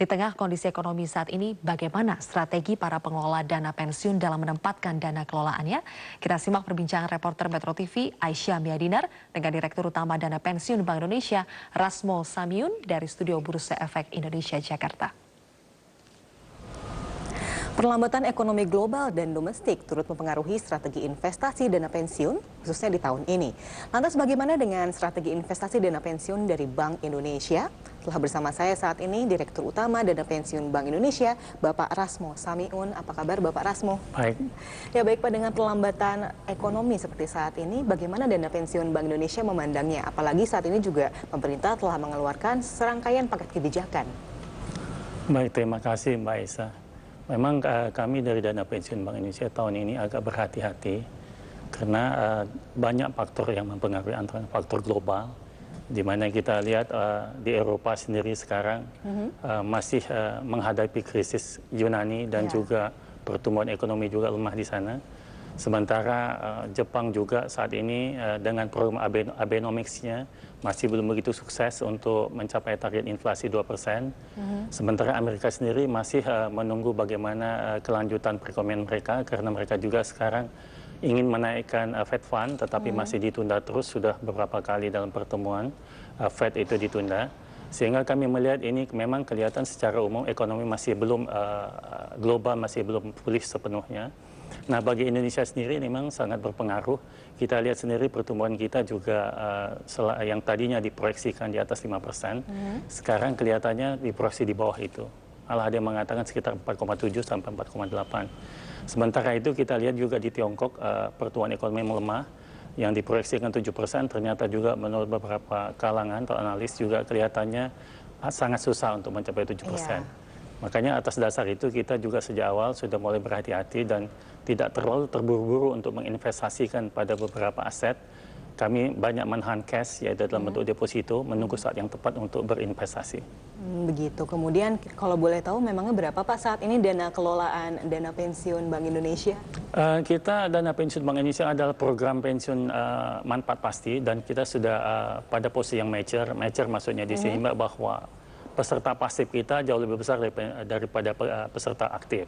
Di tengah kondisi ekonomi saat ini, bagaimana strategi para pengelola dana pensiun dalam menempatkan dana kelolaannya? Kita simak perbincangan reporter Metro TV Aisyah Miadinar dengan Direktur Utama Dana Pensiun Bank Indonesia, Rasmo Samiun dari Studio Bursa Efek Indonesia, Jakarta. Perlambatan ekonomi global dan domestik turut mempengaruhi strategi investasi dana pensiun, khususnya di tahun ini. Lantas bagaimana dengan strategi investasi dana pensiun dari Bank Indonesia? Telah bersama saya saat ini Direktur Utama Dana Pensiun Bank Indonesia, Bapak Rasmo Samiun. Apa kabar Bapak Rasmo? Baik. Ya baik Pak, dengan perlambatan ekonomi seperti saat ini, bagaimana Dana Pensiun Bank Indonesia memandangnya? Apalagi saat ini juga pemerintah telah mengeluarkan serangkaian paket kebijakan. Baik, terima kasih Mbak Isa. Memang kami dari Dana Pensiun Bank Indonesia tahun ini agak berhati-hati karena banyak faktor yang mempengaruhi, antara faktor global, di mana kita lihat di Eropa sendiri sekarang masih menghadapi krisis Yunani dan juga pertumbuhan ekonomi juga lemah di sana. Sementara Jepang juga saat ini dengan program Abenomics-nya masih belum begitu sukses untuk mencapai target inflasi 2%. Sementara Amerika sendiri masih menunggu bagaimana kelanjutan perekonomian mereka, karena mereka juga sekarang ingin menaikkan Fed Fund, tetapi masih ditunda terus, sudah beberapa kali dalam pertemuan Fed itu ditunda. Sehingga kami melihat ini memang kelihatan secara umum ekonomi masih belum, global masih belum pulih sepenuhnya. Nah, bagi Indonesia sendiri memang sangat berpengaruh. Kita lihat sendiri pertumbuhan kita juga yang tadinya diproyeksikan di atas 5%, sekarang kelihatannya diproyeksi di bawah itu. Malah ada yang mengatakan sekitar 4,7 sampai 4,8. Sementara itu kita lihat juga di Tiongkok pertumbuhan ekonomi melemah, yang diproyeksikan 7%, ternyata juga menurut beberapa kalangan atau analis juga kelihatannya sangat susah untuk mencapai 7%. Makanya atas dasar itu kita juga sejak awal sudah mulai berhati-hati dan tidak terlalu terburu-buru untuk menginvestasikan pada beberapa aset. Kami banyak menahan cash, yaitu dalam bentuk deposito, menunggu saat yang tepat untuk berinvestasi. Begitu. Kemudian kalau boleh tahu memangnya berapa Pak saat ini dana kelolaan dana pensiun Bank Indonesia? Kita Dana Pensiun Bank Indonesia adalah program pensiun manfaat pasti, dan kita sudah pada posisi yang mature. Mature maksudnya di sini Mbak, bahwa peserta pasif kita jauh lebih besar daripada peserta aktif.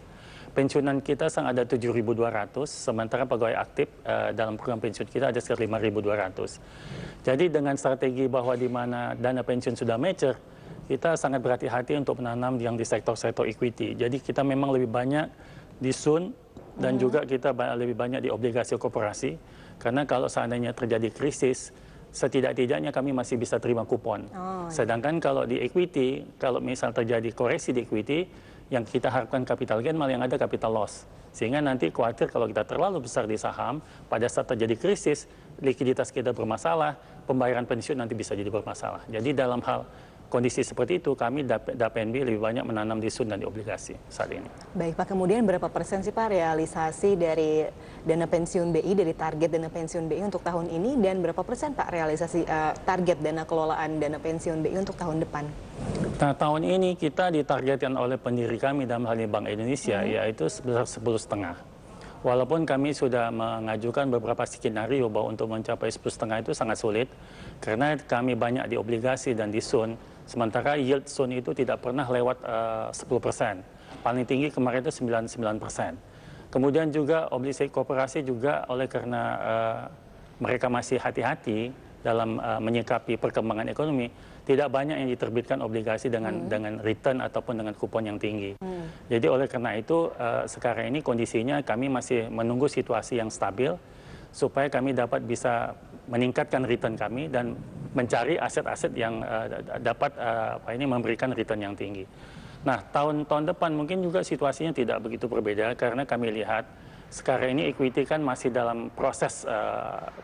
Pensiunan kita ada 7.200, sementara pegawai aktif dalam program pensiun kita ada sekitar 5.200. Jadi dengan strategi bahwa di mana dana pensiun sudah mature, kita sangat berhati-hati untuk menanam yang di sektor-sektor equity. Jadi kita memang lebih banyak di SUN dan juga kita lebih banyak di obligasi korporasi, karena kalau seandainya terjadi krisis, setidak-tidaknya kami masih bisa terima kupon. Sedangkan kalau di equity, kalau misal terjadi koreksi di equity, yang kita harapkan capital gain malah yang ada capital loss. Sehingga nanti khawatir kalau kita terlalu besar di saham, pada saat terjadi krisis, likuiditas kita bermasalah, pembayaran pensiun nanti bisa jadi bermasalah. Jadi dalam hal kondisi seperti itu, kami DAPNB lebih banyak menanam di SUN dan di obligasi saat ini. Baik Pak, kemudian berapa persen sih Pak realisasi dari dana pensiun BI, dari target dana pensiun BI untuk tahun ini, dan berapa persen Pak realisasi target dana kelolaan dana pensiun BI untuk tahun depan? Nah, tahun ini kita ditargetkan oleh pendiri kami dalam hal ini Bank Indonesia, yaitu sebesar 10,5. Walaupun kami sudah mengajukan beberapa skenario bahwa untuk mencapai 10,5 itu sangat sulit, karena kami banyak di obligasi dan di SUN, sementara yield SUN itu tidak pernah lewat 10%. Paling tinggi kemarin itu 99%. Kemudian juga obligasi korporasi juga oleh karena mereka masih hati-hati dalam menyikapi perkembangan ekonomi, tidak banyak yang diterbitkan obligasi dengan return ataupun dengan kupon yang tinggi. Jadi oleh karena itu sekarang ini kondisinya kami masih menunggu situasi yang stabil supaya kami dapat bisa meningkatkan return kami dan mencari aset-aset yang dapat memberikan return yang tinggi. Nah, tahun depan mungkin juga situasinya tidak begitu berbeda, karena kami lihat sekarang ini equity kan masih dalam proses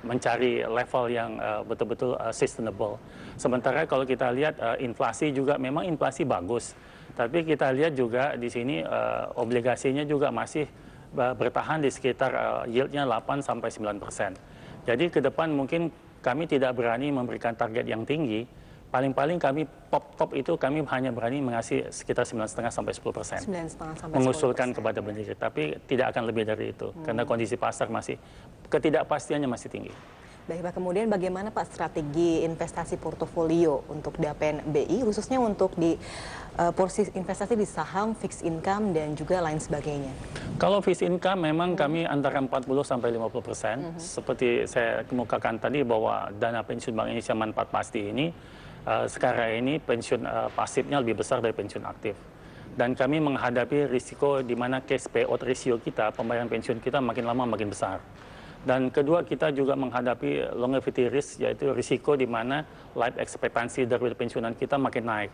mencari level yang betul-betul sustainable. Sementara kalau kita lihat inflasi juga memang inflasi bagus, tapi kita lihat juga di sini obligasinya juga masih bertahan di sekitar yieldnya 8-9%. Jadi ke depan mungkin kami tidak berani memberikan target yang tinggi. Paling-paling kami top itu kami hanya berani mengasih sekitar 9,5-10%. 9,5-10%. Mengusulkan kepada pendiri, tapi tidak akan lebih dari itu. Karena kondisi pasar masih, ketidakpastiannya masih tinggi. Baik Pak, kemudian bagaimana Pak strategi investasi portofolio untuk Dapen BI, khususnya untuk di porsi investasi di saham, fixed income, dan juga lain sebagainya? Kalau fixed income memang kami antara 40 sampai 50%. Seperti saya kemukakan tadi bahwa dana pensiun Bank Indonesia manfaat pasti ini sekarang ini pensiun pasifnya lebih besar dari pensiun aktif. Dan kami menghadapi risiko di mana cash payout ratio kita, pembayaran pensiun kita makin lama makin besar. Dan kedua, kita juga menghadapi longevity risk, yaitu risiko di mana life expectancy dari pensiunan kita makin naik.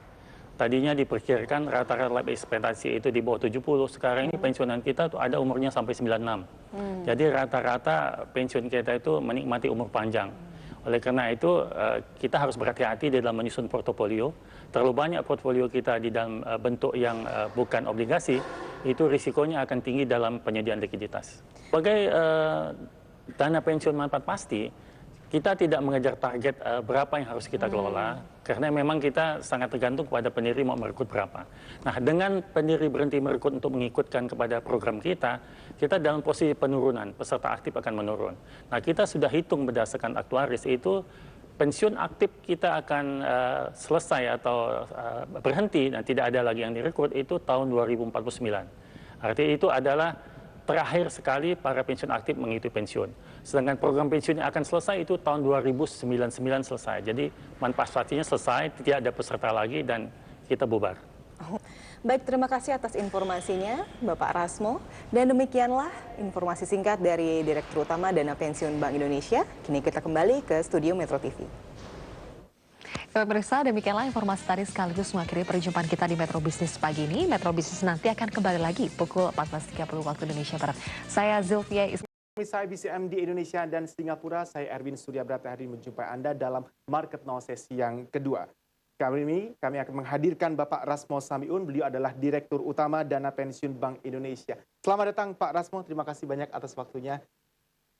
Tadinya diperkirakan rata-rata life expectancy itu di bawah 70, sekarang ini pensiunan kita tuh ada umurnya sampai 96. Jadi rata-rata pensiun kita itu menikmati umur panjang. Oleh karena itu, kita harus berhati-hati di dalam menyusun portofolio. Terlalu banyak portofolio kita di dalam bentuk yang bukan obligasi, itu risikonya akan tinggi dalam penyediaan likuiditas. Sebagai dana pensiun manfaat pasti, kita tidak mengejar target berapa yang harus kita kelola, karena memang kita sangat tergantung kepada pendiri mau merekrut berapa. Nah, dengan pendiri berhenti merekrut untuk mengikutkan kepada program kita dalam posisi penurunan, peserta aktif akan menurun. Nah, kita sudah hitung berdasarkan aktuaris itu, pensiun aktif kita akan selesai atau berhenti dan tidak ada lagi yang direkrut itu tahun 2049. Artinya itu adalah terakhir sekali para pensiun aktif mengikuti pensiun. Sedangkan program pensiunnya akan selesai itu tahun 2099 selesai. Jadi manfaat pastinya selesai, tidak ada peserta lagi dan kita bubar. Baik, terima kasih atas informasinya Bapak Rasmo. Dan demikianlah informasi singkat dari Direktur Utama Dana Pensiun Bank Indonesia. Kini kita kembali ke studio Metro TV. Pemirsa, demikianlah informasi tadi sekaligus mengakhiri perjumpaan kita di Metro Bisnis pagi ini. Metro Bisnis nanti akan kembali lagi pukul 14.30 waktu Indonesia Barat. Saya Zilvia Pemirsa BCM di Indonesia dan Singapura, saya Erwin Suryabrata hari menjumpai Anda dalam Market Now sesi yang kedua. Kali ini kami akan menghadirkan Bapak Rasmo Samiun, beliau adalah Direktur Utama Dana Pensiun Bank Indonesia. Selamat datang Pak Rasmo, terima kasih banyak atas waktunya.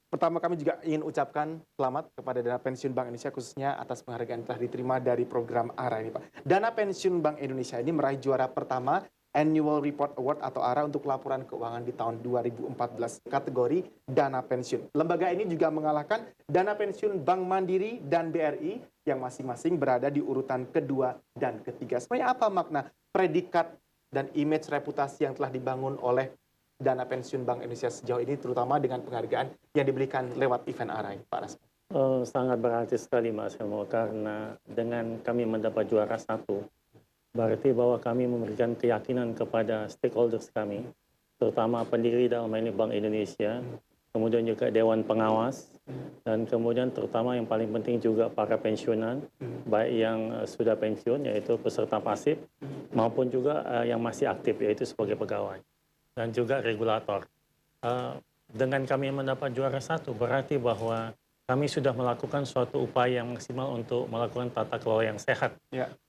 Pertama kami juga ingin ucapkan selamat kepada Dana Pensiun Bank Indonesia khususnya atas penghargaan yang telah diterima dari program ARA ini Pak. Dana Pensiun Bank Indonesia ini meraih juara pertama Annual Report Award atau ARA untuk laporan keuangan di tahun 2014 kategori dana pensiun. Lembaga ini juga mengalahkan dana pensiun Bank Mandiri dan BRI yang masing-masing berada di urutan kedua dan ketiga. Sebenarnya apa makna predikat dan image reputasi yang telah dibangun oleh dana pensiun Bank Indonesia sejauh ini, terutama dengan penghargaan yang diberikan lewat event ARA ini, Pak Rasmo? Sangat berarti sekali Mas Helmo, karena dengan kami mendapat juara satu, berarti bahwa kami memberikan keyakinan kepada stakeholders kami, terutama pendiri dalam ini Bank Indonesia, kemudian juga Dewan Pengawas, dan kemudian terutama yang paling penting juga para pensiunan, baik yang sudah pensiun yaitu peserta pasif, maupun juga yang masih aktif yaitu sebagai pegawai, dan juga regulator. Dengan kami mendapat juara satu, berarti bahwa kami sudah melakukan suatu upaya yang maksimal untuk melakukan tata kelola yang sehat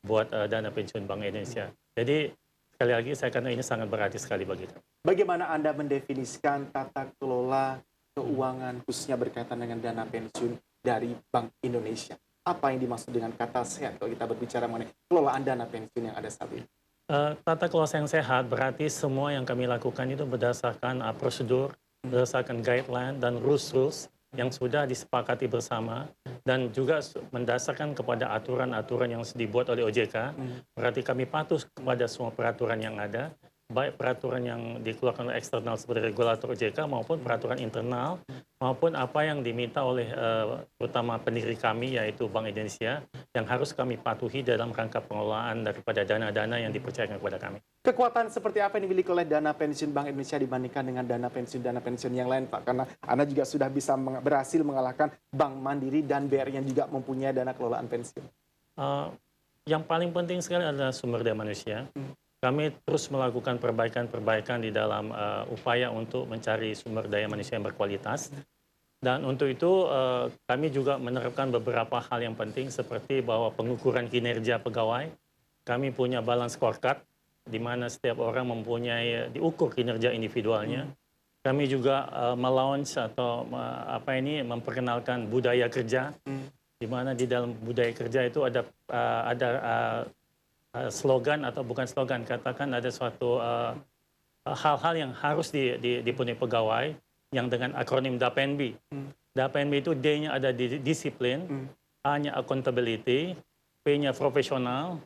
buat dana pensiun Bank Indonesia. Jadi sekali lagi saya katakan ini sangat berarti sekali bagi kami. Bagaimana Anda mendefinisikan tata kelola keuangan khususnya berkaitan dengan dana pensiun dari Bank Indonesia? Apa yang dimaksud dengan kata sehat kalau kita berbicara mengenai kelolaan dana pensiun yang ada saat ini? Tata kelola yang sehat berarti semua yang kami lakukan itu berdasarkan prosedur, berdasarkan guideline dan rules yang sudah disepakati bersama dan juga mendasarkan kepada aturan-aturan yang dibuat oleh OJK. Berarti kami patuh kepada semua peraturan yang ada, baik peraturan yang dikeluarkan oleh eksternal seperti regulator OJK maupun peraturan internal, maupun apa yang diminta oleh terutama pendiri kami yaitu Bank Indonesia yang harus kami patuhi dalam rangka pengelolaan daripada dana-dana yang dipercayakan kepada kami. Kekuatan seperti apa yang dimiliki oleh dana pensiun Bank Indonesia dibandingkan dengan dana pensiun yang lain, Pak? Karena Anda juga sudah bisa berhasil mengalahkan Bank Mandiri dan BRI yang juga mempunyai dana kelolaan pensiun. Yang paling penting sekali adalah sumber daya manusia. Kami terus melakukan perbaikan-perbaikan di dalam upaya untuk mencari sumber daya manusia yang berkualitas. Dan untuk itu kami juga menerapkan beberapa hal yang penting seperti bahwa pengukuran kinerja pegawai. Kami punya balance scorecard di mana setiap orang mempunyai diukur kinerja individualnya. Kami juga melaunch atau memperkenalkan budaya kerja, di mana di dalam budaya kerja itu ada slogan atau bukan slogan, katakan ada suatu hal-hal yang harus dipenuhi pegawai yang dengan akronim DAPENBI. PNB itu D-nya ada disiplin, A-nya accountability, P-nya profesional,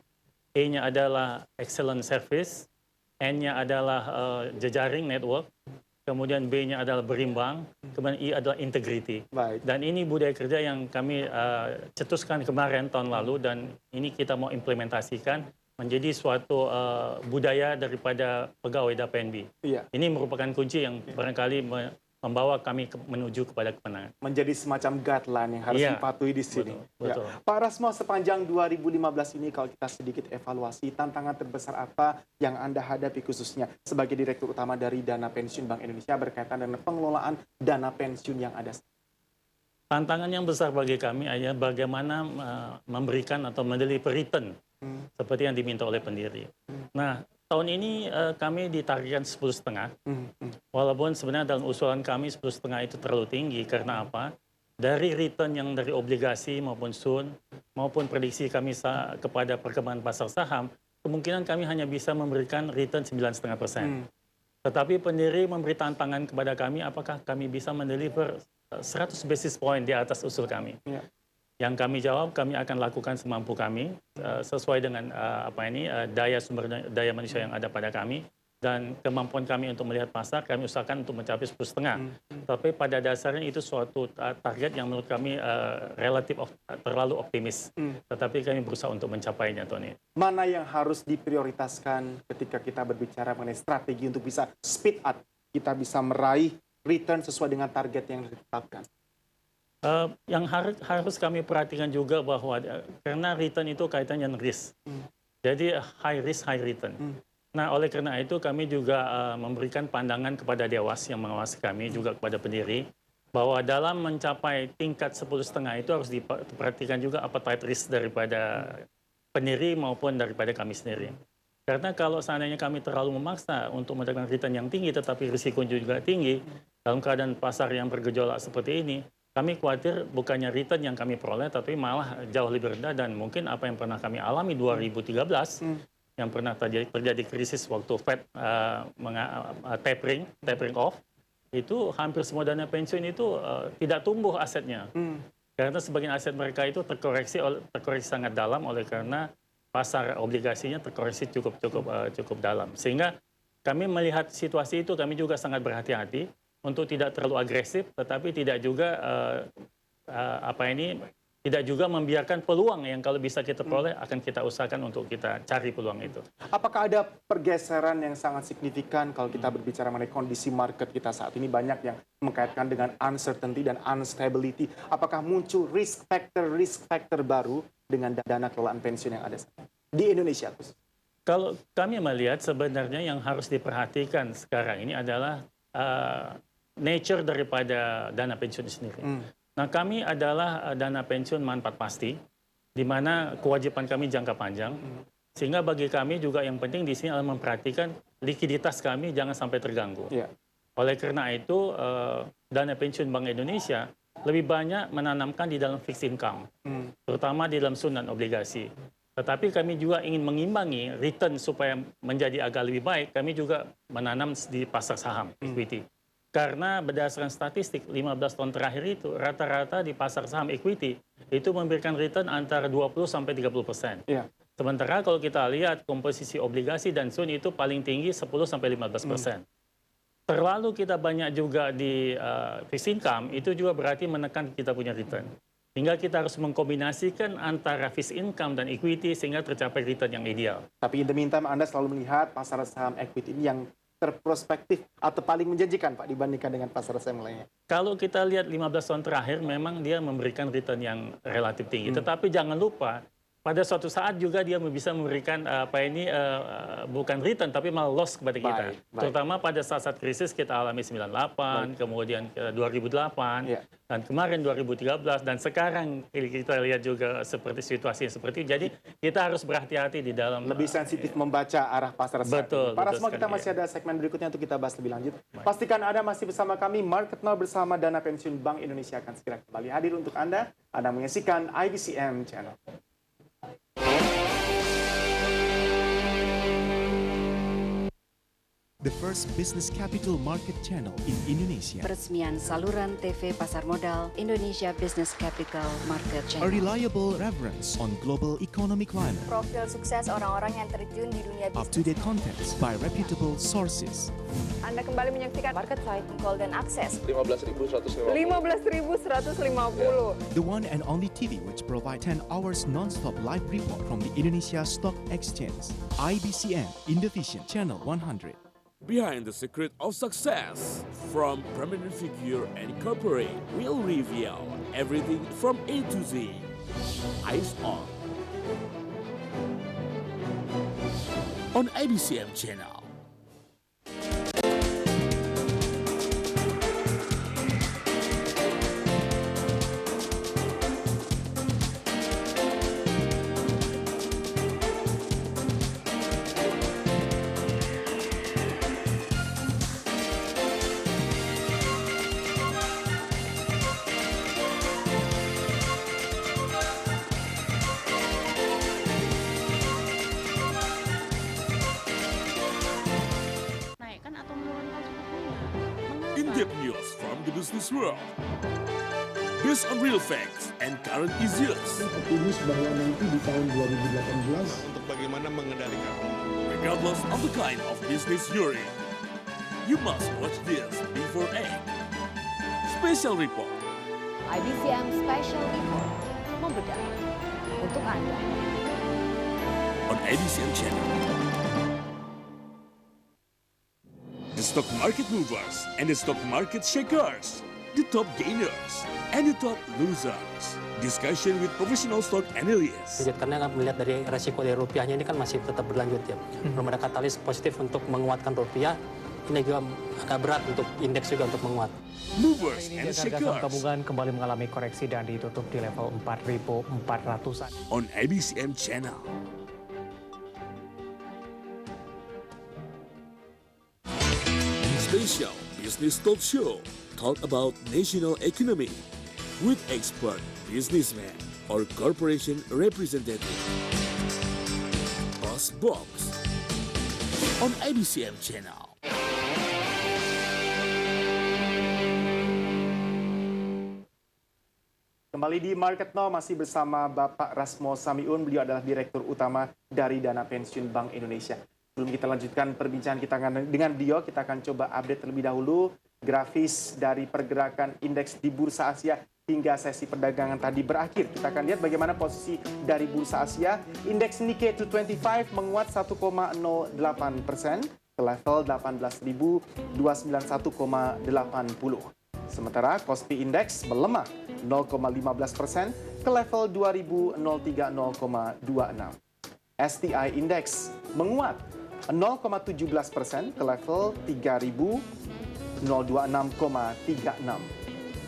E-nya adalah excellent service, N-nya adalah jejaring network, kemudian B-nya adalah berimbang, kemudian I adalah integrity. Baik. Dan ini budaya kerja yang kami cetuskan kemarin tahun lalu, dan ini kita mau implementasikan menjadi suatu budaya daripada pegawai PNB. Iya. Ini merupakan kunci yang barangkali membawa kami menuju kepada kemenangan. Menjadi semacam guideline yang harus Iya, dipatuhi di sini. betul. Ya. Pak Rasmo, sepanjang 2015 ini kalau kita sedikit evaluasi, tantangan terbesar apa yang Anda hadapi khususnya sebagai Direktur Utama dari Dana Pensiun Bank Indonesia berkaitan dengan pengelolaan dana pensiun yang ada? Tantangan yang besar bagi kami adalah bagaimana memberikan atau mendeliver return seperti yang diminta oleh pendiri. Nah, tahun ini kami ditargetkan 10,5. Walaupun sebenarnya dalam usulan kami 10,5 itu terlalu tinggi. Karena apa? Dari return yang dari obligasi maupun sun, maupun prediksi kami kepada perkembangan pasar saham, kemungkinan kami hanya bisa memberikan return 9,5%. Tetapi pendiri memberi tantangan kepada kami, apakah kami bisa mendeliver 100 basis point di atas usul kami. Ya. Yang kami jawab, kami akan lakukan semampu kami sesuai dengan daya manusia yang ada pada kami, dan kemampuan kami untuk melihat pasar, kami usahakan untuk mencapai 10,5. Tapi pada dasarnya itu suatu target yang menurut kami relatif terlalu optimis. Tetapi kami berusaha untuk mencapainya, Tony. Mana yang harus diprioritaskan ketika kita berbicara mengenai strategi untuk bisa speed up, kita bisa meraih return sesuai dengan target yang ditetapkan? Yang harus kami perhatikan juga bahwa karena return itu kaitannya dengan risk. Jadi high risk, high return. Nah, oleh karena itu kami juga memberikan pandangan kepada Dewas yang mengawasi kami, juga kepada pendiri, bahwa dalam mencapai tingkat 10,5 itu harus diperhatikan juga appetite risk daripada pendiri maupun daripada kami sendiri. Karena kalau seandainya kami terlalu memaksa untuk mendapatkan return yang tinggi, tetapi risiko juga tinggi, dalam keadaan pasar yang bergejolak seperti ini, kami khawatir bukannya return yang kami peroleh, tapi malah jauh lebih rendah, dan mungkin apa yang pernah kami alami 2013, yang pernah terjadi krisis waktu Fed tapering off, itu hampir semua dana pensiun itu tidak tumbuh asetnya. Karena sebagian aset mereka itu terkoreksi sangat dalam, oleh karena pasar obligasinya terkoreksi cukup dalam. Sehingga kami melihat situasi itu, kami juga sangat berhati-hati untuk tidak terlalu agresif, tetapi tidak juga tidak juga membiarkan peluang yang kalau bisa kita peroleh, akan kita usahakan untuk kita cari peluang itu. Apakah ada pergeseran yang sangat signifikan kalau kita berbicara mengenai kondisi market kita saat ini? Banyak yang mengkaitkan dengan uncertainty dan instability. Apakah muncul risk factor baru dengan dana kelolaan pensiun yang ada di Indonesia? Kalau kami melihat sebenarnya yang harus diperhatikan sekarang ini adalah nature daripada dana pensiun sendiri. Nah, kami adalah dana pensiun manfaat pasti, di mana kewajiban kami jangka panjang, sehingga bagi kami juga yang penting di sini adalah memperhatikan likuiditas kami jangan sampai terganggu. Yeah. Oleh karena itu, dana pensiun Bank Indonesia lebih banyak menanamkan di dalam fixed income, terutama di dalam sun dan obligasi. Tetapi kami juga ingin mengimbangi return supaya menjadi agak lebih baik, kami juga menanam di pasar saham, equity. Karena berdasarkan statistik 15 tahun terakhir itu rata-rata di pasar saham equity itu memberikan return antara 20-30%. Yeah. Sementara kalau kita lihat komposisi obligasi dan sun itu paling tinggi 10-15%. Terlalu kita banyak juga di fixed income, itu juga berarti menekan kita punya return. Sehingga kita harus mengkombinasikan antara fixed income dan equity sehingga tercapai return yang ideal. Tapi in the meantime Anda selalu melihat pasar saham equity ini yang terprospektif atau paling menjanjikan, Pak, dibandingkan dengan pasar saham lainnya? Kalau kita lihat 15 tahun terakhir, memang dia memberikan return yang relatif tinggi. Tetapi jangan lupa, pada suatu saat juga dia bisa memberikan bukan return, tapi malah loss kepada kita. Baik. Terutama pada saat-saat krisis kita alami 98, kemudian 2008, dan kemarin 2013, dan sekarang kita lihat juga seperti situasi seperti itu. Jadi kita harus berhati-hati di dalam... Lebih sensitif membaca arah pasar saham. Betul. Pak Rasmo, kita masih ada segmen berikutnya untuk kita bahas lebih lanjut. Baik. Pastikan Anda masih bersama kami, Market Now bersama Dana Pensiun Bank Indonesia akan segera kembali hadir untuk Anda. Anda menyaksikan IBCM Channel. the first business capital market channel in Indonesia. Peresmian saluran TV pasar modal Indonesia Business Capital Market A Channel. reliable reference on global economic climate. Profil sukses orang-orang yang terjun di dunia bisnis. Up-to-date contents by reputable sources. Anda kembali menyaksikan Market Site Golden Access. 15.150. 15.150. The one and only TV which provide 10 hours non-stop live report from the Indonesia Stock Exchange. IBCN Indovision Channel 100. Behind the secret of success, from prominent figure and corporate, we'll reveal everything from A to Z. Eyes on IBCM channel. Naikkan atau menurunkan suku bunga? In-depth news from the business world. Based on real facts and current issues. Optimis bahwa nanti di tahun 2018 Untuk bagaimana mengendalikan. Regardless of the kind of business you're in, you must watch this before egg. Special report IBCM Special Report membedah untuk Anda. on IBCM channel. The stock market movers and the stock market shakers, the top gainers and the top losers. Discussion with professional stock analysts. Karena kan melihat dari resiko dari rupiahnya ini kan masih tetap berlanjut ya. Belum ada katalis positif untuk menguatkan rupiah. Ini juga agak berat untuk indeks juga untuk menguat. Movers Ini and harga saham shakers gabungan kembali mengalami koreksi dan ditutup di level 4.400-an. on IBCM channel. Special business talk show talk about national economy with expert businessman or corporation representative. Boss Box on IBCM channel. Kembali di Market Now masih bersama Bapak Rasmo Samiun. Beliau adalah Direktur Utama dari Dana Pensiun Bank Indonesia. Sebelum kita lanjutkan perbincangan kita dengan beliau, kita akan coba update terlebih dahulu grafis dari pergerakan indeks di Bursa Asia hingga sesi perdagangan tadi berakhir. Kita akan lihat bagaimana posisi dari Bursa Asia. Indeks Nikkei 225 menguat 1,08% ke level 18.291,80. Sementara Kospi Index melemah 0,15% ke level 2030,26. STI Index menguat 0,17% ke level 3026,36.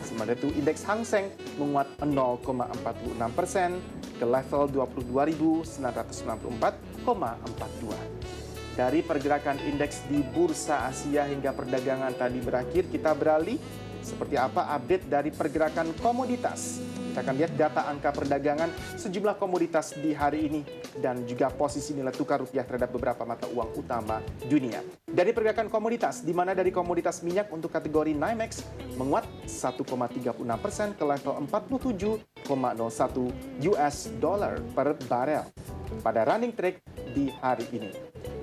Sementara itu Indeks Hang Seng menguat 0,46% ke level 22.994,42. Dari pergerakan indeks di Bursa Asia hingga perdagangan tadi berakhir, kita beralih seperti apa update dari pergerakan komoditas. Kita akan lihat data angka perdagangan sejumlah komoditas di hari ini dan juga posisi nilai tukar rupiah terhadap beberapa mata uang utama dunia. Dari pergerakan komoditas, di mana dari komoditas minyak untuk kategori NYMEX menguat 1,36% ke level 47,01 US dollar per barel pada running trade di hari ini.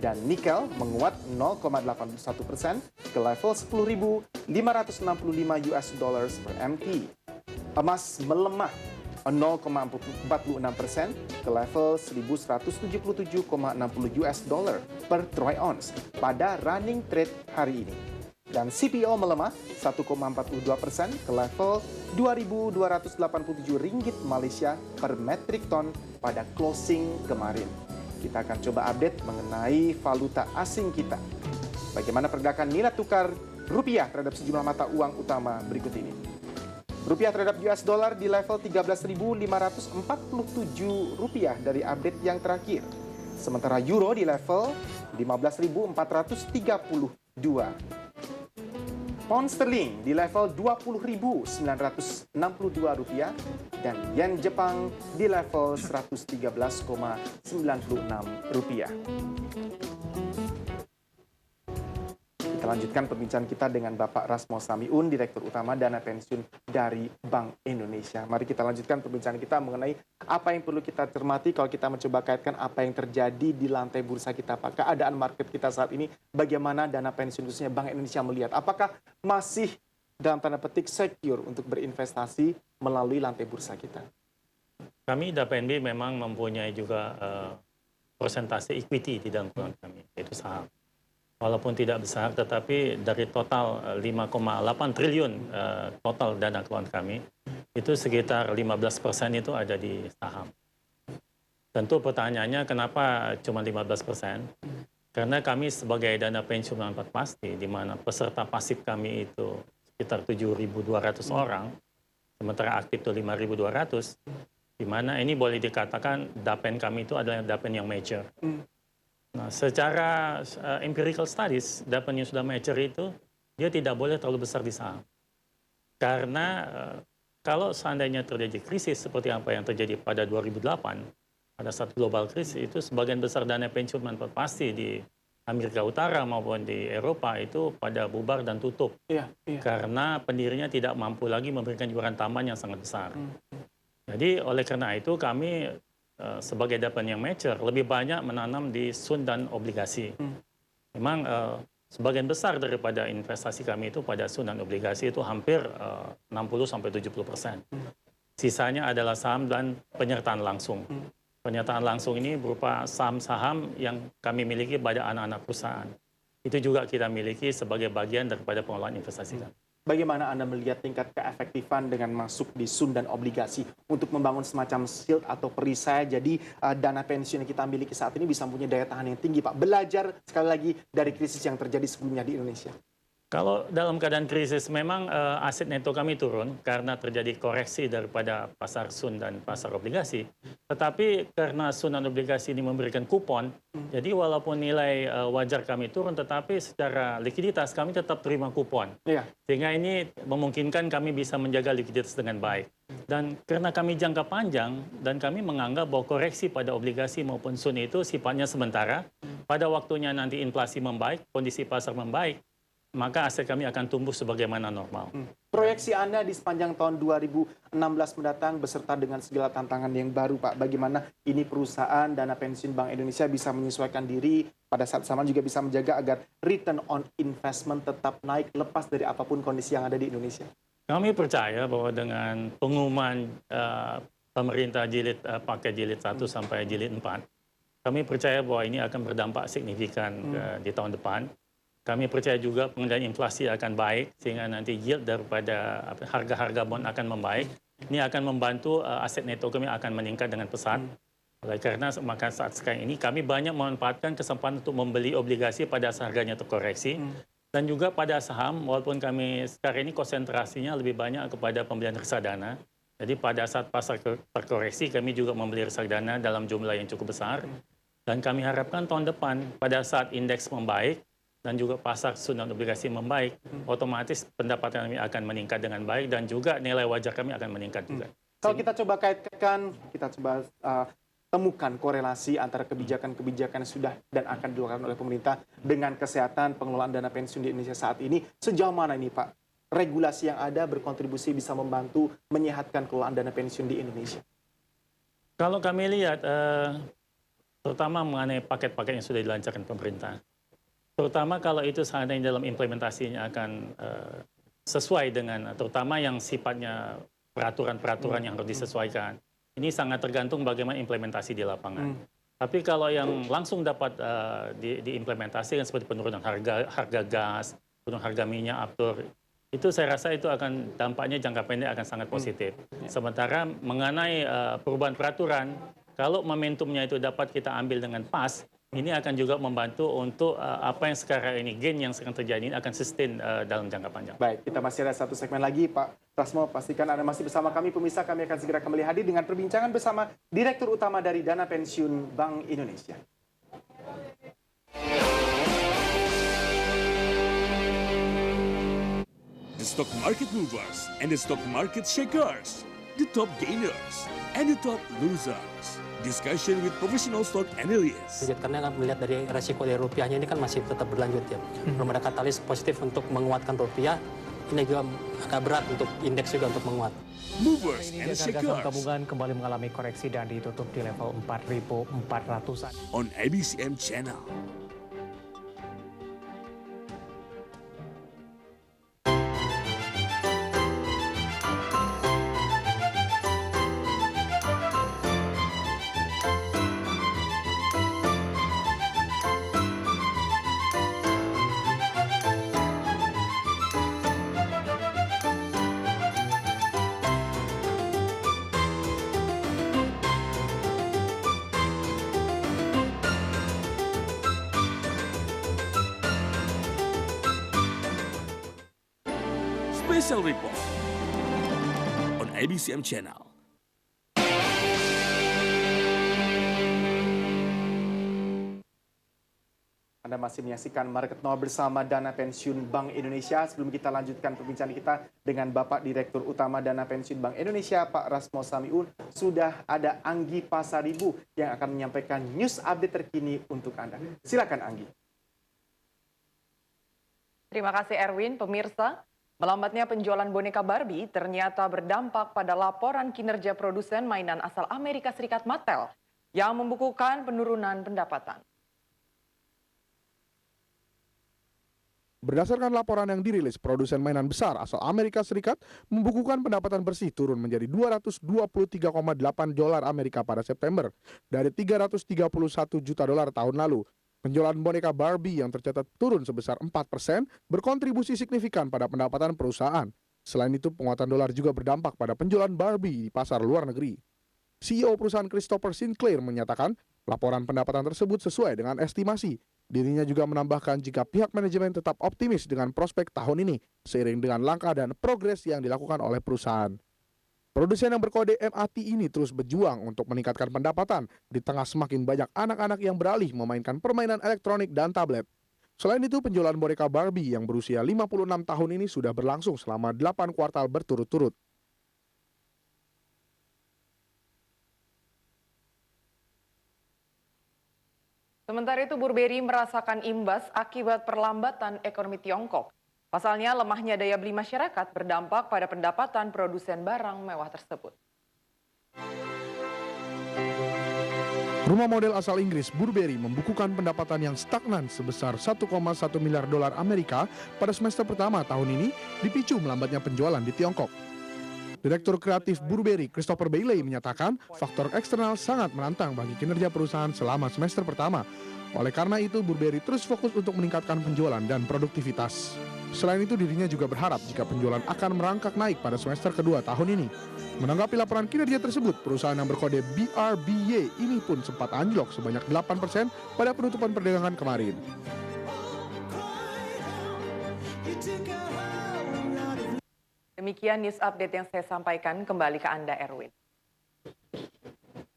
Dan nikel menguat 0,81% ke level 10.565 US dollars per MT. Emas melemah 0,46% ke level 1.177,60 US dollar per troy ounce pada running trade hari ini. Dan CPO melemah 1,42% ke level 2.287 ringgit Malaysia per metrik ton pada closing kemarin. Kita akan coba update mengenai valuta asing kita. Bagaimana pergerakan nilai tukar rupiah terhadap sejumlah mata uang utama berikut ini. Rupiah terhadap US dollar di level 13.547 rupiah dari update yang terakhir. Sementara euro di level 15.432. Pound sterling di level 20.962 rupiah dan yen Jepang di level 113,96 rupiah. Kita lanjutkan perbincangan kita dengan Bapak Rasmo Samiun, Direktur Utama Dana Pensiun dari Bank Indonesia. Mari kita lanjutkan perbincangan kita mengenai apa yang perlu kita cermati kalau kita mencoba kaitkan apa yang terjadi di lantai bursa kita, Pak. Keadaan market kita saat ini, bagaimana dana pensiun khususnya Bank Indonesia melihat? Apakah masih dalam tanda petik secure untuk berinvestasi melalui lantai bursa kita? Kami DAPNB memang mempunyai juga persentase equity di dalam keuangan kami, yaitu saham. Walaupun tidak besar, tetapi dari total 5,8 triliun total dana keuangan kami, itu sekitar 15% itu ada di saham. Tentu pertanyaannya kenapa cuma 15%? Karena kami sebagai dana pensiun manfaat pasti, di mana peserta pasif kami itu sekitar 7.200 orang, sementara aktif itu 5.200, di mana ini boleh dikatakan DAPEN kami itu adalah DAPEN yang mature. Nah, secara empirical studies, DAPEN yang sudah mature itu, dia tidak boleh terlalu besar di saham. Karena kalau seandainya terjadi krisis seperti apa yang terjadi pada 2008, pada saat global krisis itu sebagian besar dana pensiun manfaat pasti di Amerika Utara maupun di Eropa itu pada bubar dan tutup. Karena pendirinya tidak mampu lagi memberikan iuran tambahan yang sangat besar. Jadi oleh karena itu kami sebagai DAPEN yang mature lebih banyak menanam di sun dan obligasi. Memang sebagian besar daripada investasi kami itu pada sun dan obligasi itu hampir 60-70%. Sisanya adalah saham dan penyertaan langsung. Penyertaan langsung ini berupa saham-saham yang kami miliki pada anak-anak perusahaan. Itu juga kita miliki sebagai bagian daripada pengelolaan investasi kami. Bagaimana Anda melihat tingkat keefektifan dengan masuk di sun dan obligasi untuk membangun semacam shield atau perisai, jadi dana pensiun yang kita miliki saat ini bisa mempunyai daya tahan yang tinggi, Pak. Belajar sekali lagi dari krisis yang terjadi sebelumnya di Indonesia. Kalau dalam keadaan krisis memang aset neto kami turun karena terjadi koreksi daripada pasar sun dan pasar obligasi. Tetapi karena sun dan obligasi ini memberikan kupon, jadi walaupun nilai wajar kami turun, tetapi secara likuiditas kami tetap terima kupon. Sehingga ini memungkinkan kami bisa menjaga likuiditas dengan baik. Dan karena kami jangka panjang dan kami menganggap bahwa koreksi pada obligasi maupun sun itu sifatnya sementara, pada waktunya nanti inflasi membaik, kondisi pasar membaik, maka aset kami akan tumbuh sebagaimana normal. Proyeksi Anda di sepanjang tahun 2016 mendatang beserta dengan segala tantangan yang baru, Pak. Bagaimana ini perusahaan dana pensiun Bank Indonesia bisa menyesuaikan diri, pada saat sama juga bisa menjaga agar return on investment tetap naik lepas dari apapun kondisi yang ada di Indonesia? Kami percaya bahwa dengan pengumuman pemerintah paket jilid 1 sampai jilid 4, kami percaya bahwa ini akan berdampak signifikan di tahun depan. Kami percaya juga pengendalian inflasi akan baik, sehingga nanti yield daripada harga-harga bond akan membaik. Ini akan membantu aset neto kami akan meningkat dengan pesat. Oleh karena maka saat sekarang ini kami banyak memanfaatkan kesempatan untuk membeli obligasi pada saat harganya terkoreksi. Dan juga pada saham, walaupun kami sekarang ini konsentrasinya lebih banyak kepada pembelian reksadana. Jadi pada saat pasar terkoreksi, kami juga membeli reksadana dalam jumlah yang cukup besar. Dan kami harapkan tahun depan, pada saat indeks membaik, dan juga pasar sun dan obligasi membaik, otomatis pendapatan kami akan meningkat dengan baik dan juga nilai wajar kami akan meningkat juga. Kalau kita coba kaitkan, kita coba temukan korelasi antara kebijakan-kebijakan yang sudah dan akan dilakukan oleh pemerintah dengan kesehatan pengelolaan dana pensiun di Indonesia saat ini. Sejauh mana ini, Pak, regulasi yang ada berkontribusi bisa membantu menyehatkan pengelolaan dana pensiun di Indonesia? Kalau kami lihat, terutama mengenai paket-paket yang sudah dilancarkan pemerintah, terutama kalau itu seandainya dalam implementasinya akan sesuai dengan, terutama yang sifatnya peraturan-peraturan yang harus disesuaikan. Ini sangat tergantung bagaimana implementasi di lapangan. Tapi kalau yang langsung dapat diimplementasikan seperti penurunan harga gas, penurunan harga minyak, aftur, itu saya rasa itu akan dampaknya jangka pendek akan sangat positif. Sementara mengenai perubahan peraturan, kalau momentumnya itu dapat kita ambil dengan pas, ini akan juga membantu untuk apa yang sekarang ini, gain yang sekarang terjadi ini akan sustain dalam jangka panjang. Baik, kita masih ada satu segmen lagi, Pak Rasmo. Pastikan Anda masih bersama kami, pemirsa. Kami akan segera kembali hadir dengan perbincangan bersama Direktur Utama dari Dana Pensiun Bank Indonesia. The stock market movers and the stock market shakers, the top gainers and the top losers. Discussion with professional stock analysts. Karena melihat dari resiko dari rupiahnya ini kan masih tetap berlanjut ya. Belum ada katalis positif untuk menguatkan rupiah. Ini juga agak berat untuk indeks juga untuk menguat. Movers Ini and harga saham shakers gabungan kembali mengalami koreksi dan ditutup di level 4.400-an. on IBCM channel. Special report on IBCM channel. Anda masih menyaksikan Market Now bersama Dana Pensiun Bank Indonesia. Sebelum kita lanjutkan perbincangan kita dengan Bapak Direktur Utama Dana Pensiun Bank Indonesia, Pak Rasmo Samiun, sudah ada Anggi Pasaribu yang akan menyampaikan news update terkini untuk Anda. Silakan Anggi. Terima kasih Erwin, pemirsa. Melambatnya penjualan boneka Barbie ternyata berdampak pada laporan kinerja produsen mainan asal Amerika Serikat Mattel yang membukukan penurunan pendapatan. Berdasarkan laporan yang dirilis, produsen mainan besar asal Amerika Serikat membukukan pendapatan bersih turun menjadi 223,8 dolar Amerika pada September dari 331 juta dolar tahun lalu. Penjualan boneka Barbie yang tercatat turun sebesar 4% berkontribusi signifikan pada pendapatan perusahaan. Selain itu, penguatan dolar juga berdampak pada penjualan Barbie di pasar luar negeri. CEO perusahaan Christopher Sinclair menyatakan laporan pendapatan tersebut sesuai dengan estimasi. Dirinya juga menambahkan jika pihak manajemen tetap optimis dengan prospek tahun ini, seiring dengan langkah dan progres yang dilakukan oleh perusahaan. Produsen yang berkode MAT ini terus berjuang untuk meningkatkan pendapatan di tengah semakin banyak anak-anak yang beralih memainkan permainan elektronik dan tablet. Selain itu, penjualan boneka Barbie yang berusia 56 tahun ini sudah berlangsung selama 8 kuartal berturut-turut. Sementara itu, Burberry merasakan imbas akibat perlambatan ekonomi Tiongkok. Pasalnya, lemahnya daya beli masyarakat berdampak pada pendapatan produsen barang mewah tersebut. Rumah model asal Inggris Burberry membukukan pendapatan yang stagnan sebesar 1,1 miliar dolar Amerika pada semester pertama tahun ini dipicu melambatnya penjualan di Tiongkok. Direktur kreatif Burberry, Christopher Bailey, menyatakan faktor eksternal sangat menantang bagi kinerja perusahaan selama semester pertama. Oleh karena itu, Burberry terus fokus untuk meningkatkan penjualan dan produktivitas. Selain itu, dirinya juga berharap jika penjualan akan merangkak naik pada semester kedua tahun ini. Menanggapi laporan kinerja tersebut, perusahaan yang berkode BRBY ini pun sempat anjlok sebanyak 8% pada penutupan perdagangan kemarin. Demikian news update yang saya sampaikan, kembali ke Anda Erwin.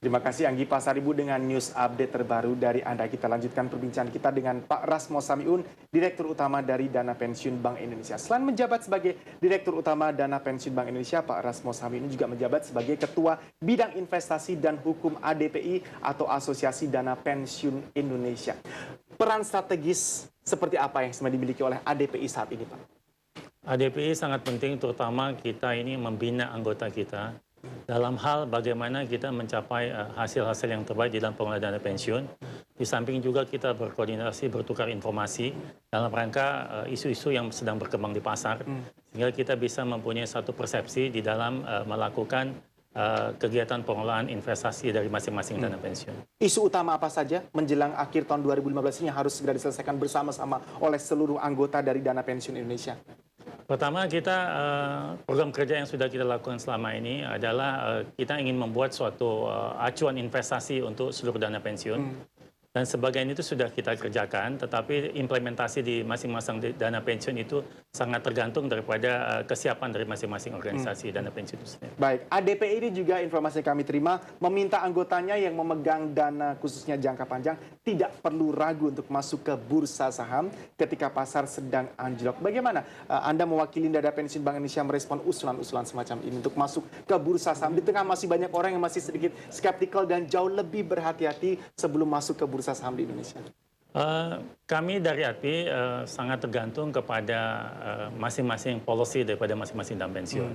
Terima kasih Anggi Pasaribu dengan news update terbaru dari Anda. Kita lanjutkan perbincangan kita dengan Pak Rasmo Samiun, Direktur Utama dari Dana Pensiun Bank Indonesia. Selain menjabat sebagai Direktur Utama Dana Pensiun Bank Indonesia, Pak Rasmo Samiun juga menjabat sebagai Ketua Bidang Investasi dan Hukum ADPI atau Asosiasi Dana Pensiun Indonesia. Peran strategis seperti apa yang sebenarnya dimiliki oleh ADPI saat ini, Pak? ADPI sangat penting, terutama kita ini membina anggota kita dalam hal bagaimana kita mencapai hasil-hasil yang terbaik di dalam pengelolaan dana pensiun. Di samping juga kita berkoordinasi, bertukar informasi dalam rangka isu-isu yang sedang berkembang di pasar, sehingga kita bisa mempunyai satu persepsi di dalam melakukan kegiatan pengelolaan investasi dari masing-masing dana pensiun. Isu utama apa saja menjelang akhir tahun 2015 ini yang harus segera diselesaikan bersama-sama oleh seluruh anggota dari Dana Pensiun Indonesia? Pertama, kita program kerja yang sudah kita lakukan selama ini adalah kita ingin membuat suatu acuan investasi untuk seluruh dana pensiun. Dan sebagian itu sudah kita kerjakan, tetapi implementasi di masing-masing dana pensiun itu sangat tergantung daripada kesiapan dari masing-masing organisasi dana pensiun itu sendiri. Baik, ADP ini juga informasi yang kami terima meminta anggotanya yang memegang dana khususnya jangka panjang tidak perlu ragu untuk masuk ke bursa saham ketika pasar sedang anjlok. Bagaimana Anda mewakili dana pensiun Bank Indonesia merespon usulan-usulan semacam ini untuk masuk ke bursa saham di tengah masih banyak orang yang masih sedikit skeptikal dan jauh lebih berhati-hati sebelum masuk ke bursa saham di Indonesia? Kami dari API sangat tergantung kepada masing-masing policy daripada masing-masing dana pensiun.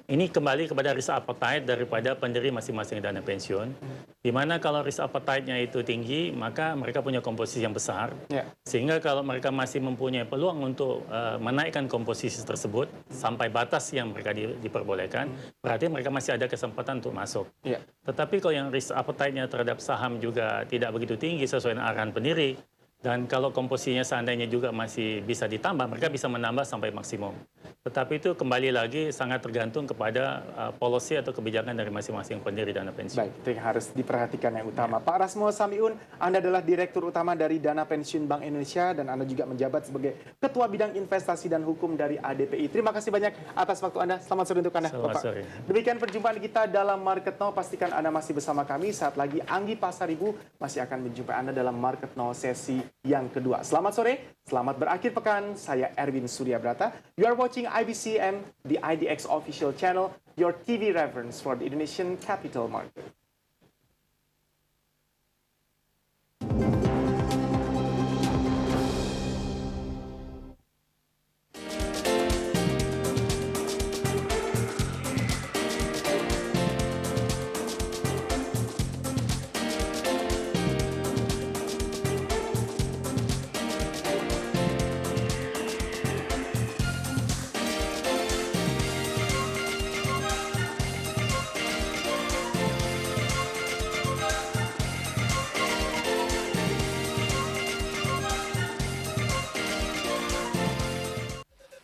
Ini kembali kepada risk appetite daripada pendiri masing-masing dana pensiun. Di mana kalau risk appetite-nya itu tinggi, maka mereka punya komposisi yang besar. Sehingga kalau mereka masih mempunyai peluang untuk menaikkan komposisi tersebut sampai batas yang mereka diperbolehkan, berarti mereka masih ada kesempatan untuk masuk. Tetapi kalau yang risk appetite-nya terhadap saham juga tidak begitu tinggi sesuai dengan arahan pendiri, dan kalau komposisinya seandainya juga masih bisa ditambah, mereka bisa menambah sampai maksimum. Tetapi itu kembali lagi sangat tergantung kepada policy atau kebijakan dari masing-masing pendiri dana pensiun. Baik, itu yang harus diperhatikan yang utama. Pak Rasmo Samiun, Anda adalah Direktur Utama dari Dana Pensiun Bank Indonesia dan Anda juga menjabat sebagai Ketua Bidang Investasi dan Hukum dari ADPI. Terima kasih banyak atas waktu Anda. Selamat sore untuk Anda, Selamat Bapak. sore. Demikian perjumpaan kita dalam Market Now. Pastikan Anda masih bersama kami. Saat lagi Anggi Pasaribu masih akan menjumpai Anda dalam Market Now sesi yang kedua. Selamat sore, selamat berakhir pekan. Saya Erwin Suryabrata. You are watching IBCM, the IDX official channel, your TV reference for the Indonesian capital market.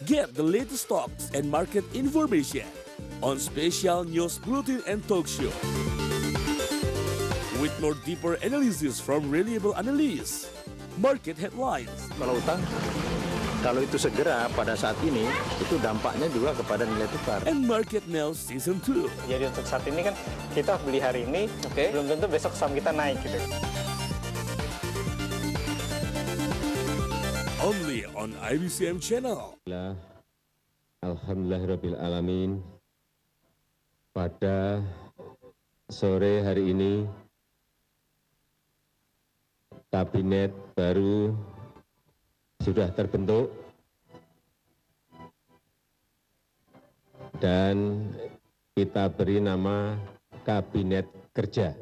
Get the latest stocks and market information on special news bulletin and talk show. With more deeper analysis from reliable analysts, market headlines. Kalau utang, kalau itu segera pada saat ini, itu dampaknya juga kepada nilai tukar. And Market Now Season 2. Jadi untuk saat ini kan kita beli hari ini, belum tentu besok saham kita naik gitu. Only on IBCM channel. Alhamdulillahirrabbilalamin. Pada sore hari ini, kabinet baru sudah terbentuk dan kita beri nama Kabinet Kerja.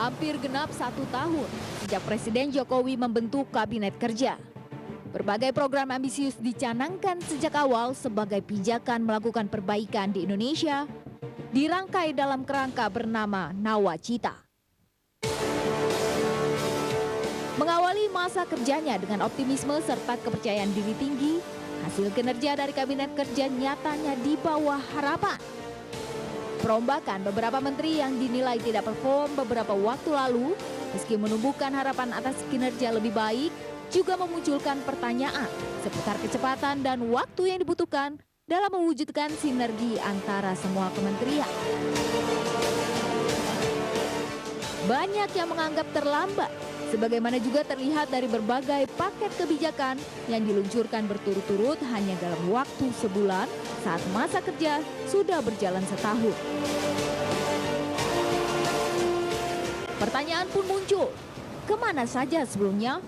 Hampir genap 1 tahun sejak Presiden Jokowi membentuk Kabinet Kerja. Berbagai program ambisius dicanangkan sejak awal sebagai pijakan melakukan perbaikan di Indonesia, dirangkai dalam kerangka bernama Nawacita. Mengawali masa kerjanya dengan optimisme serta kepercayaan diri tinggi, hasil kinerja dari Kabinet Kerja nyatanya di bawah harapan. Perombakan beberapa menteri yang dinilai tidak perform beberapa waktu lalu, meski menumbuhkan harapan atas kinerja lebih baik, juga memunculkan pertanyaan seputar kecepatan dan waktu yang dibutuhkan dalam mewujudkan sinergi antara semua kementerian. Banyak yang menganggap terlambat, sebagaimana juga terlihat dari berbagai paket kebijakan yang diluncurkan berturut-turut hanya dalam waktu sebulan saat masa kerja sudah berjalan setahun. Pertanyaan pun muncul, kemana saja sebelumnya?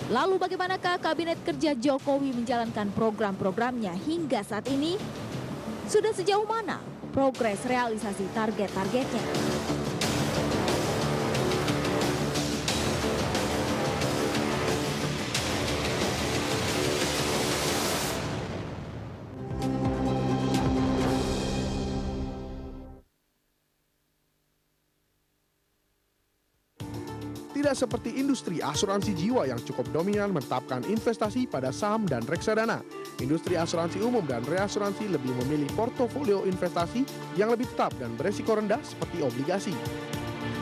Lalu bagaimanakah Kabinet Kerja Jokowi menjalankan program-programnya hingga saat ini? Sudah sejauh mana progres realisasi target-targetnya? Tidak seperti industri asuransi jiwa yang cukup dominan menetapkan investasi pada saham dan reksadana. Industri asuransi umum dan reasuransi lebih memilih portofolio investasi yang lebih tetap dan beresiko rendah seperti obligasi.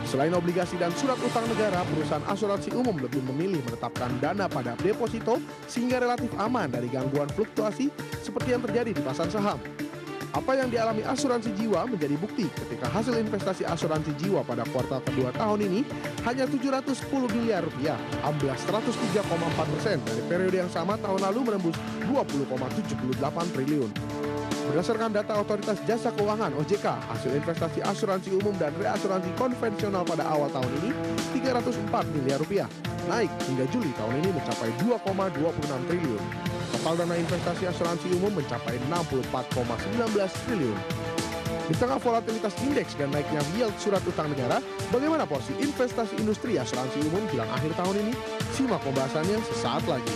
Selain obligasi dan surat utang negara, perusahaan asuransi umum lebih memilih menetapkan dana pada deposito sehingga relatif aman dari gangguan fluktuasi seperti yang terjadi di pasar saham. Apa yang dialami asuransi jiwa menjadi bukti ketika hasil investasi asuransi jiwa pada kuartal kedua tahun ini hanya 710 miliar rupiah, amblas 103,4% dari periode yang sama tahun lalu menembus 20,78 triliun. Berdasarkan data Otoritas Jasa Keuangan (OJK), hasil investasi asuransi umum dan reasuransi konvensional pada awal tahun ini 304 miliar rupiah, naik hingga Juli tahun ini mencapai 2,26 triliun. Total dana investasi asuransi umum mencapai 64,19 triliun. Di tengah volatilitas indeks dan naiknya yield surat utang negara, bagaimana porsi investasi industri asuransi umum jelang akhir tahun ini? Simak pembahasannya sesaat lagi.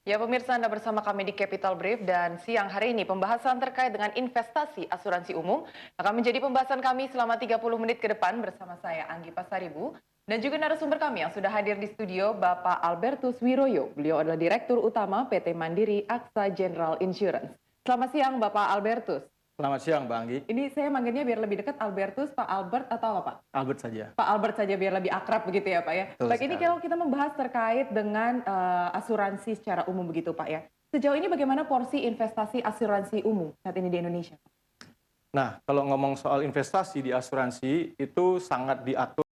Ya pemirsa, Anda bersama kami di Capital Brief dan siang hari ini pembahasan terkait dengan investasi asuransi umum akan menjadi pembahasan kami selama 30 menit ke depan bersama saya Anggi Pasaribu dan juga narasumber kami yang sudah hadir di studio Bapak Albertus Wiroyo. Beliau adalah Direktur Utama PT Mandiri Aksa General Insurance. Selamat siang Bapak Albertus. Selamat siang, Mbak Anggi. Ini saya manggilnya biar lebih dekat Albertus, Pak Albert atau apa Pak? Albert saja. Pak Albert saja biar lebih akrab begitu ya Pak ya. Betul Baik, ini kalau kita membahas terkait dengan asuransi secara umum begitu Pak ya. Sejauh ini bagaimana porsi investasi asuransi umum saat ini di Indonesia? Nah, kalau ngomong soal investasi di asuransi itu sangat diatur